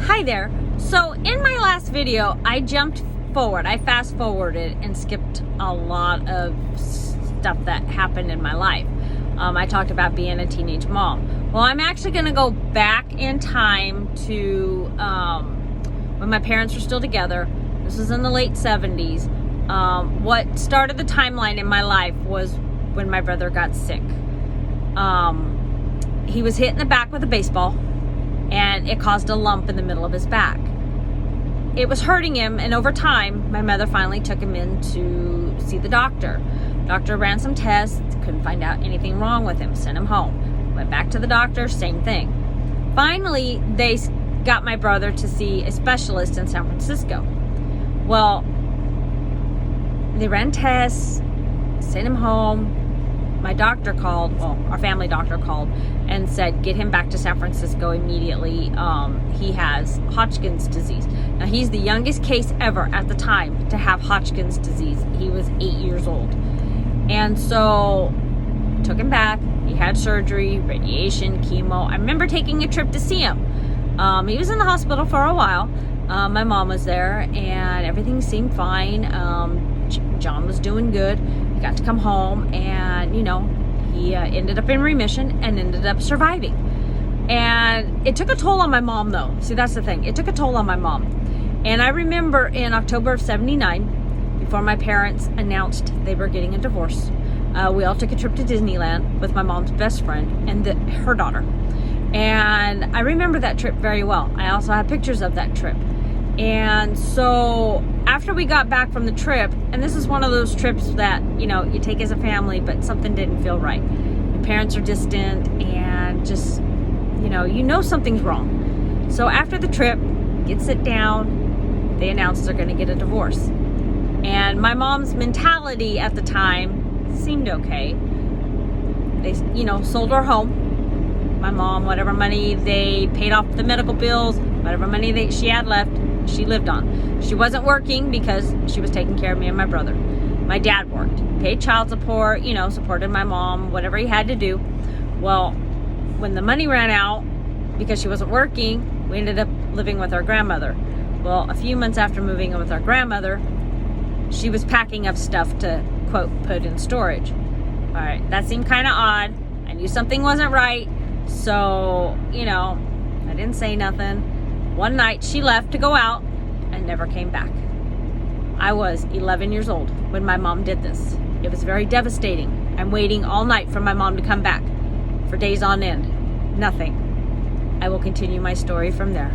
Hi there. So in my last video, I jumped forward. I fast forwarded and skipped a lot of stuff that happened in my life. I talked about being a teenage mom. Well, I'm actually going to go back in time to when my parents were still together. This was in the late 70s. What started the timeline in my life was when my brother got sick. He was hit in the back with a baseball, and it caused a lump in the middle of his back. It was hurting him, and over time, my mother finally took him in to see the doctor. Doctor ran some tests, couldn't find out anything wrong with him, sent him home. Went back to the doctor, same thing. Finally, they got my brother to see a specialist in San Francisco. Well, they ran tests, sent him home. My doctor called, our family doctor called and said, get him back to San Francisco immediately. He has Hodgkin's disease. Now, he's the youngest case ever at the time to have Hodgkin's disease. He was 8 years old. And so, took him back. He had surgery, radiation, chemo. I remember taking a trip to see him. He was in the hospital for a while. My mom was there, and everything seemed fine. John was doing good. He got to come home, and he ended up in remission and ended up surviving. And it took a toll on my mom, though. See, that's the thing. It took a toll on my mom. And I remember in October of '79, before my parents announced they were getting a divorce, we all took a trip to Disneyland with my mom's best friend and her daughter. And I remember that trip very well. I also have pictures of that trip. And so after we got back from the trip, and this is one of those trips that, you take as a family, but something didn't feel right. My parents are distant, and just, something's wrong. So after the trip, we get sit down, they announced they're going to get a divorce. And my mom's mentality at the time seemed okay. They, sold her home. My mom, whatever money they paid off the medical bills, whatever money she had left, she lived on. She wasn't working because she was taking care of me and my brother. My dad worked, paid child support, supported my mom, whatever he had to do. Well, when the money ran out, because she wasn't working, we ended up living with our grandmother. Well, a few months after moving in with our grandmother, she was packing up stuff to, quote, put in storage. All right, that seemed kind of odd. I knew something wasn't right. So, I didn't say nothing. One night she left to go out and never came back. I was 11 years old when my mom did this. It was very devastating. I'm waiting all night for my mom to come back for days on end. Nothing. I will continue my story from there.